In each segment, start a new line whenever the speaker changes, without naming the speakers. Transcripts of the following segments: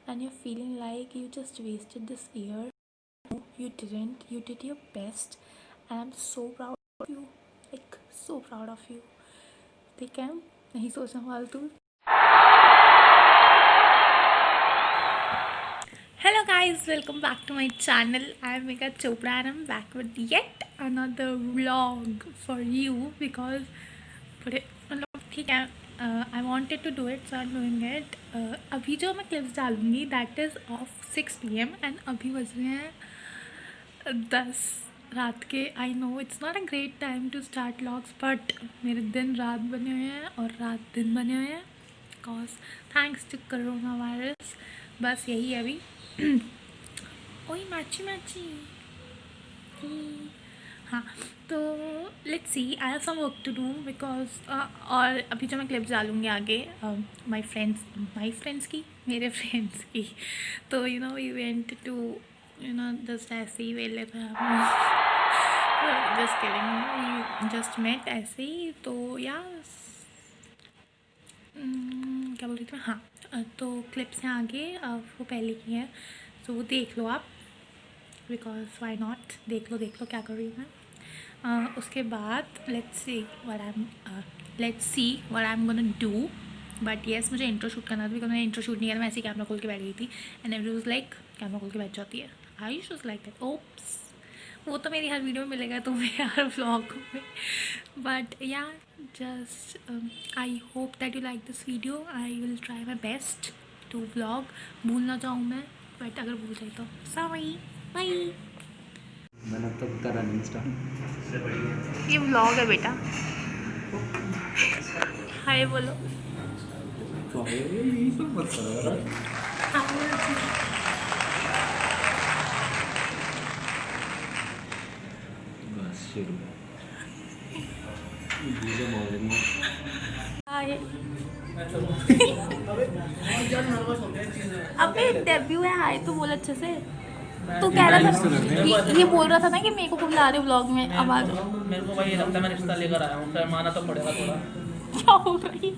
and you're feeling like you just wasted this year. No, you didn't. You did your best, and I'm so proud of you. Like, so proud of you. ठीक है, नहीं सोचना फालतू. Hello guys, welcome back to my channel. I am Megha Chopra and I'm back with yet another vlog for you because today मतलब ठीक है, I wanted to do it so I'm doing it. अभी जो मैं clips डालूँगी that is of 6 PM and अभी बज रहे हैं 10 रात के. I know it's not a great time to start vlogs but मेरे दिन रात बने हुए हैं और रात दिन बने हुए हैं cause thanks to corona virus. बस यही है अभी. ओए मैची मैची. हाँ, तो let's see, I have some work to do because और अभी जो मैं क्लिप्स डालूँगी आगे माय फ्रेंड्स की, मेरे फ्रेंड्स की, तो you know we went to you know just ऐसे ही वेले थे जस्ट किडिंग, जस्ट मेट ऐसे ही. तो या क्या बोल रही थी मैं, हाँ, तो क्लिप्स हैं आगे, वो पहले की है तो वो देख लो आप बिकॉज वाई नॉट. देख लो क्या कर रही हूँ मैं. उसके बाद let's see what I am gonna do. But yes, मुझे इंट्रो शूट करना था बिकॉज मैंने इंट्रो शूट नहीं किया. मैं ऐसे ही कैमरा खोल के बैठ गई थी and every was like camera खोल के बैठ जाती है. I was like that. Oops, वो तो मेरी हर वीडियो में मिलेगा तुम्हें, हर व्लॉग में. बट या just I hope that you like this video. I will try my best to vlog. भूल ना जाऊँ मैं, बट अगर भूल जाए तो सॉरी. बाय.
मैंने अब तक करा नहीं स्टार्ट.
ये व्लॉग है बेटा. हाय बोलो.
यही सब मत करो. बस शुरू.
अबे डेब्यू है. हाय तो बोल अच्छे से. तू कह रहा था ये बोल रहा था ना कि मेरे को बुला रहे व्लॉग में. अब आ जाओ.
मेरे को भाई लगता है मैं रिश्ता लेकर आया हूँ, फिर माना तो पड़ेगा थोड़ा.
क्या हो रही.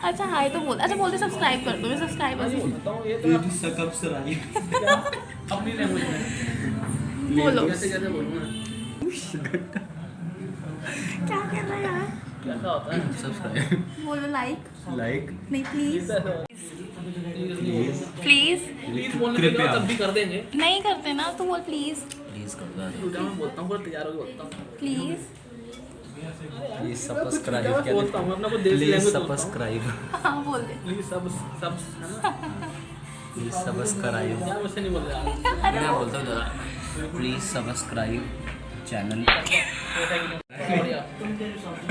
अच्छा हाय तो बोल. अच्छा बोलते सब्सक्राइब कर दो. मैं सब्सक्राइबर हूँ.
ये तो अपनी लैंग्वेज में
बोलो
कैसे बोलूँ मैं.
क्या कर रहा है यार.
कैसा होता है.
सब्सक्राइब,
बोलो लाइक
लाइक,
नहीं प्लीज
प्लीज
प्लीज.
प्लीज बोलने के बाद तब भी कर देंगे.
नहीं करते ना तो बोल प्लीज.
प्लीज कर
झूठा मैं बोलता हूँ, पूरा तैयार होकर बोलता हूँ.
प्लीज.
Please subscribe.
मैं बोलता हूँ अपना को देसी
प्लीज
लैंग्वेज.
सब्सक्राइब.
हाँ बोल दे.
प्लीज सब है ना.
Please subscribe.
यार वैसे नहीं बोल रहा.
मैं बोलता हूँ जरा. Please subscribe channel.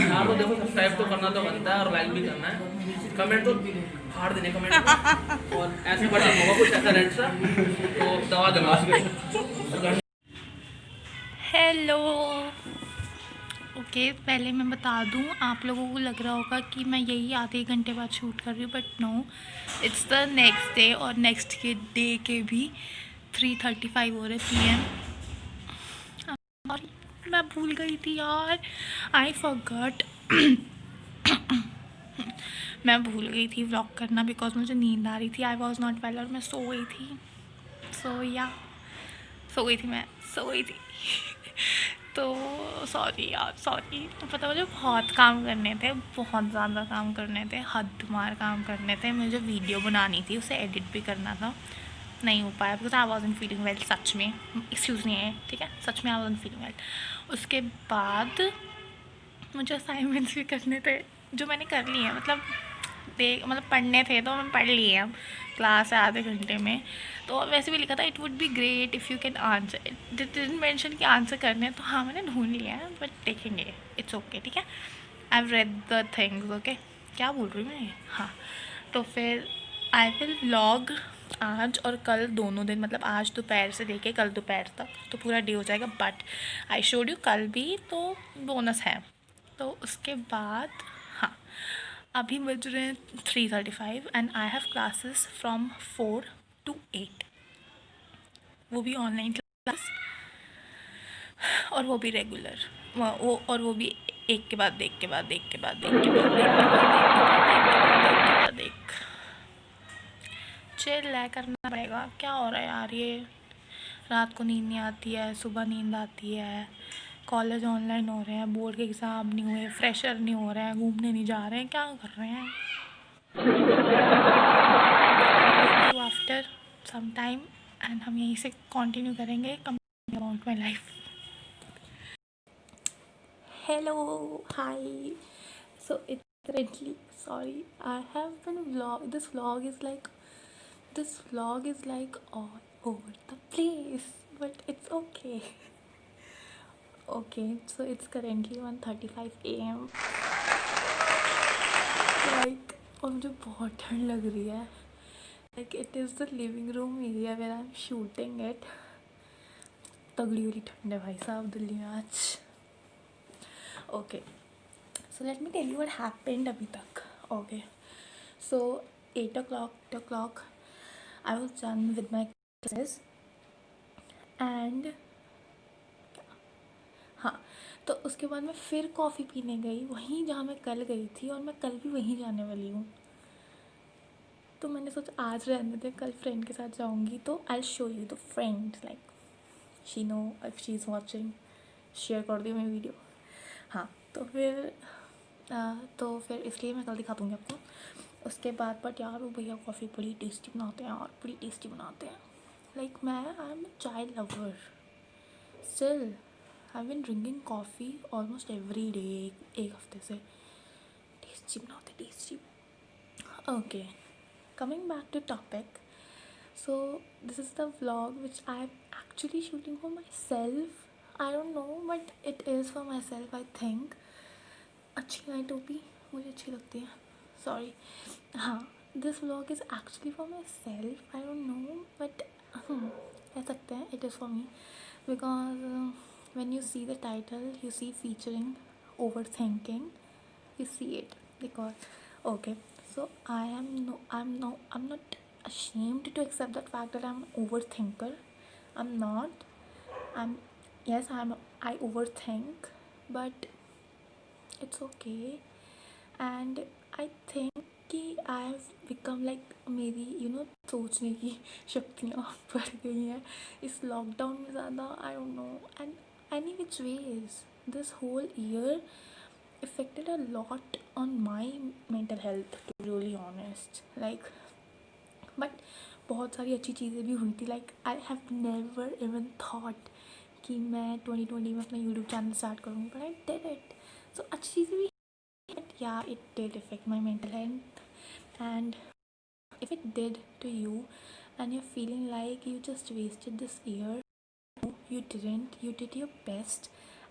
यार तो देखो, सब्सक्राइब तो करना तो बनता है और लाइक भी करना है. कमेंट तो फाड़ देने कमेंट को. और ऐसे बटन होगा कुछ ऐसा रेड सा तो दबा देना.
हेलो. ओके, पहले मैं बता दूं, आप लोगों को लग रहा होगा कि मैं यही आधे घंटे बाद शूट कर रही हूँ but no, it's the next day. और नेक्स्ट के डे के भी 3:35 हो रहे PM. और मैं भूल गई थी यार. I forgot. मैं भूल गई थी व्लॉग करना बिकॉज मुझे नींद आ रही थी. आई वॉज नॉट वेल और मैं सो गई थी. सो गई थी. तो सॉरी यार, सॉरी. पता, मुझे बहुत काम करने थे, बहुत ज़्यादा काम करने थे, हद मार काम करने थे. मुझे वीडियो बनानी थी, उसे एडिट भी करना था. नहीं हो पाया because I wasn't feeling well. सच में, एक्सक्यूज़ नहीं है, ठीक है, सच में आई वॉजंट फीलिंग वेल. उसके बाद मुझे असाइनमेंट्स भी करने थे जो मैंने कर लिए हैं. मतलब पढ़ने थे तो मैं पढ़ लिए. अब क्लास है आधे घंटे में, तो वैसे भी लिखा था it would be great if you can answer. It didn't mention कि आंसर करने हैं, तो हाँ मैंने ढूंढ लिया है बट देखेंगे. इट्स ओके, ठीक है. I have read the things. Okay, क्या बोल रही हूँ मैं. हाँ, तो फिर आई विल व्लॉग आज और कल दोनों दिन. मतलब आज दोपहर से लेके कल दोपहर तक तो पूरा डे हो जाएगा. बट आई शोड यू कल भी तो बोनस है. तो उसके बाद हाँ, अभी बज रहे हैं 3:35 and I have classes from 4 to 8. वो भी ऑनलाइन क्लास और वो भी रेगुलर. वो भी एक के बाद एक के बाद एक के बाद एक के बाद एक के बाद एक के बाद एक के बाद एक. चिल है, करना पड़ेगा। क्या हो रहा है यार, ये रात को नींद नहीं आती है, सुबह नींद आती है, कॉलेज ऑनलाइन हो रहे हैं, बोर्ड के एग्ज़ाम नहीं हुए, फ्रेशर नहीं हो रहे हैं, घूमने नहीं जा रहे हैं, क्या कर रहे हैं। आफ्टर सम टाइम एंड हम यहीं से कंटिन्यू करेंगे about my life. Hello, hi. So it's currently, sorry, I have been this vlog is like all over the place, but it's okay. Okay, so it's currently 1:35 a.m. like, और मुझे बहुत ठंड लग रही है। like it is the living room area where I'm shooting it। तगड़ी वाली ठंड है भाई साहब दिल्ली में आज। okay, so let me tell you what happened अभी तक। okay, so 8 o'clock I was done with my classes and हाँ, तो उसके बाद मैं फिर कॉफ़ी पीने गई वहीं जहाँ मैं कल गई थी, और मैं कल भी वहीं जाने वाली हूँ। तो मैंने सोचा आज रहने दे, कल फ्रेंड के साथ जाऊँगी। तो I show you the friend, like she know if she is watching, share कर दी मैं वीडियो। हाँ, तो फिर इसलिए मैं कल दिखा दूँगी आपको। उसके बाद बट यार वो भैया कॉफ़ी बड़ी टेस्टी बनाते हैं यार, बड़ी टेस्टी बनाते हैं। लाइक मैं आई am a chai lover still. I been drinking coffee almost every day, एक हफ्ते से। टेस्टी बनाते, tasty. Okay, coming back to topic. So this is the vlog which I am actually shooting for myself. I don't know but it is for myself I think. अच्छी है टोपी, मुझे अच्छी लगती है, sorry. हाँ, this vlog is actually for myself. I don't know but कह सकते हैं it is for me, because when you see the title you see featuring overthinking, you see it because okay, so I'm not ashamed to accept that fact that I'm an overthinker. I'm not. Yes, I overthink, but it's okay. And I think कि I have become like मेरी सोचने की शक्तियाँ बढ़ गई हैं इस lockdown में ज़्यादा। I don't know, and any which ways this whole year affected a lot on my mental health, to be really honest. Like, but बहुत सारी अच्छी चीज़ें भी हुई थी। like I have never even thought कि मैं 2020 में अपना YouTube चैनल स्टार्ट करूँगी, but I did it. so अच्छी चीज़ें भी, but yeah, it did affect my mental health. And if it did to you and you're feeling like you just wasted this year, you didn't, you did your best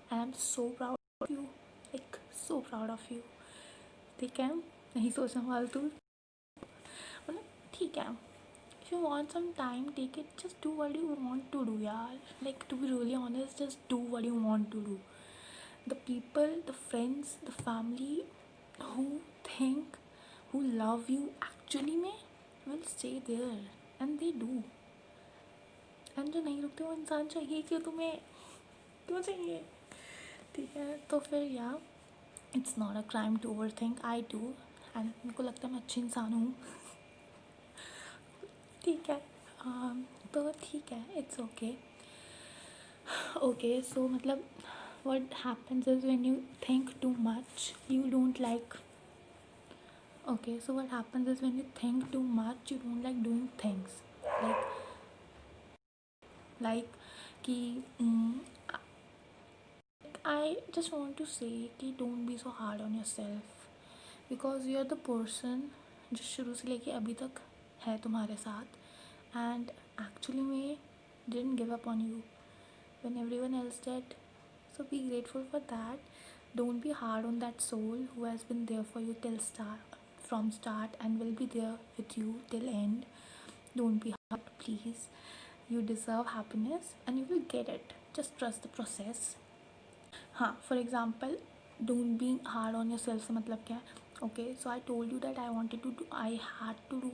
and I'm so proud of you, like so proud of you. ठीक है, नहीं सोचना फालतू, मतलब ठीक है। if you want some time, take it, just do what you want to do यार। like to be really honest, just do what you want to do. The people, the friends, the family who think, who love you actually में will stay there and they do. And जो नहीं रुकते वो इंसान चाहिए क्यों, तुम्हें क्यों चाहिए, ठीक है। तो फिर या it's not a crime to overthink, I do, and मेरे को लगता है मैं अच्छी इंसान हूँ, ठीक है। तो ठीक है, इट्स ओके। ओके, सो मतलब what happens is when you think too much you don't like, okay, so what happens is when you think too much you don't like doing things, like कि I just want to say कि don't be so hard on yourself, because you are the person जो शुरू से लेके अभी तक है तुम्हारे साथ, and actually में didn't give up on you when everyone else did. So be grateful for that. Don't be hard on that soul who has been there for you from start and will be there with you till end. Don't be hard, please. You deserve happiness and you will get it. Just trust the process. हाँ, for example, don't be hard on yourself से मतलब क्या है? Okay, so I told you that I had to do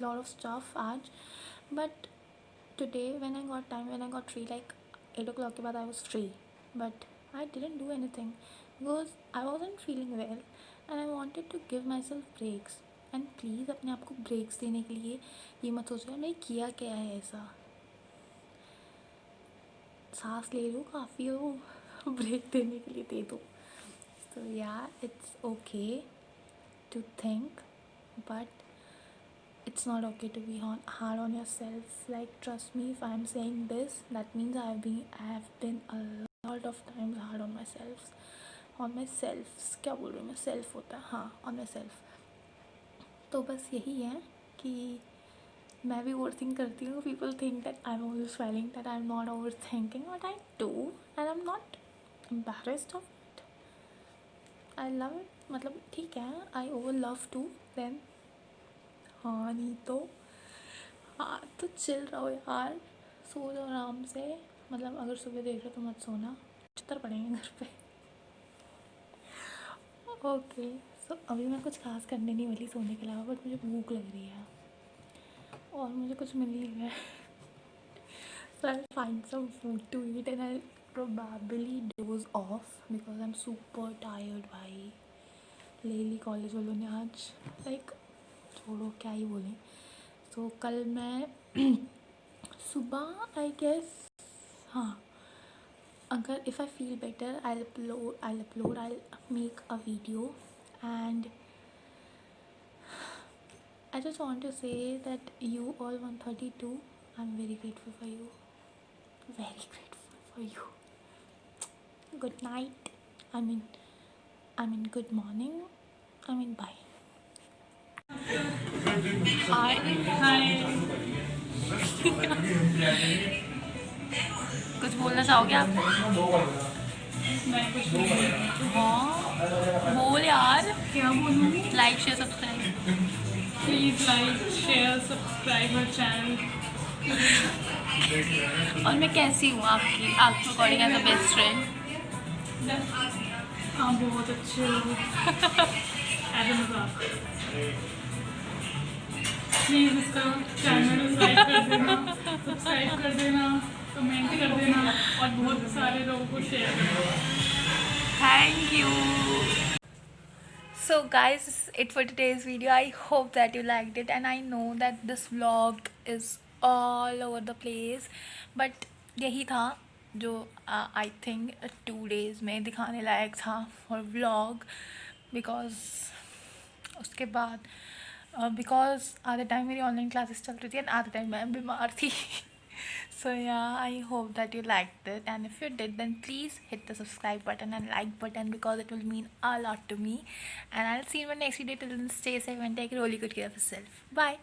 lot of stuff आज, but today when I got time, when I got free, like 8 o'clock के बाद I was free, but I didn't do anything because I wasn't feeling well and I wanted to give myself breaks. And please अपने आप को breaks देने के लिए ये मत सोचो नहीं किया क्या है ऐसा, सांस ले लो, काफ़ी हो, ब्रेक देने के लिए दे दो. So yeah, it's okay to think, but it's not okay to be hard on yourself. Like, trust me, if I'm saying this, that means I have been a lot of times hard on myself. क्या बोल रही हूँ मैं, self होता है, हाँ, on myself. तो बस यही है कि मैं भी ओवर थिंक करती हूँ. People think that I am always failing, that I am not overthinking, but I do and I am not embarrassed of it. I love it. मतलब ठीक है, I over love to then. हाँ नहीं तो हाँ, तो chill रहो यार, सो जाओ आराम से. मतलब अगर सुबह देख रहे हो तो मत सोना, चित्तर पड़ेंगे घर पे. ओके, सो अभी मैं कुछ खास करने नहीं वाली सोने के अलावा, बट मुझे भूख लग रही है और मुझे कुछ मिल नहीं रहा है. So I find some food to eat and I probably doze off because I am super tired. भाई ले ली कॉलेज वालों ने आज, लाइक छोड़ो क्या ही बोलें. तो कल मैं सुबह आई गेस, हाँ, अगर if I feel better I'll upload, I'll make a video. And I just want to say that you all 132, I'm very grateful for you, very grateful for you. Good night, I mean good morning, I mean bye. Hi. कुछ बोलना चाहोगे आप?
मैं कुछ नहीं.
हाँ बोल यार.
क्या बोलूँ?
Like share subscribe.
Please like share subscribe my channel.
और मैं कैसी हूँ आपके according as a best friend?
हाँ बहुत अच्छे हो. ऐसे मजाक. प्लीज़ इसका चैनल लाइक कर देना, सब्सक्राइब कर देना, कमेंट कर देना और बहुत सारे लोगों को शेयर करना.
Thank you. So guys, this is it for today's video. I hope that you liked it, and I know that this vlog is all over the place, but यही था जो I think 2 days में दिखाने लायक था for vlog, because उसके बाद because आधे time मेरी ऑनलाइन क्लासेस चल रही थी एंड आधे टाइम मैं बीमार थी. So yeah, I hope that you liked it, and if you did, then please hit the subscribe button and like button, because it will mean a lot to me. And I'll see you in my next video. Till then, stay safe and take really good care of yourself. Bye.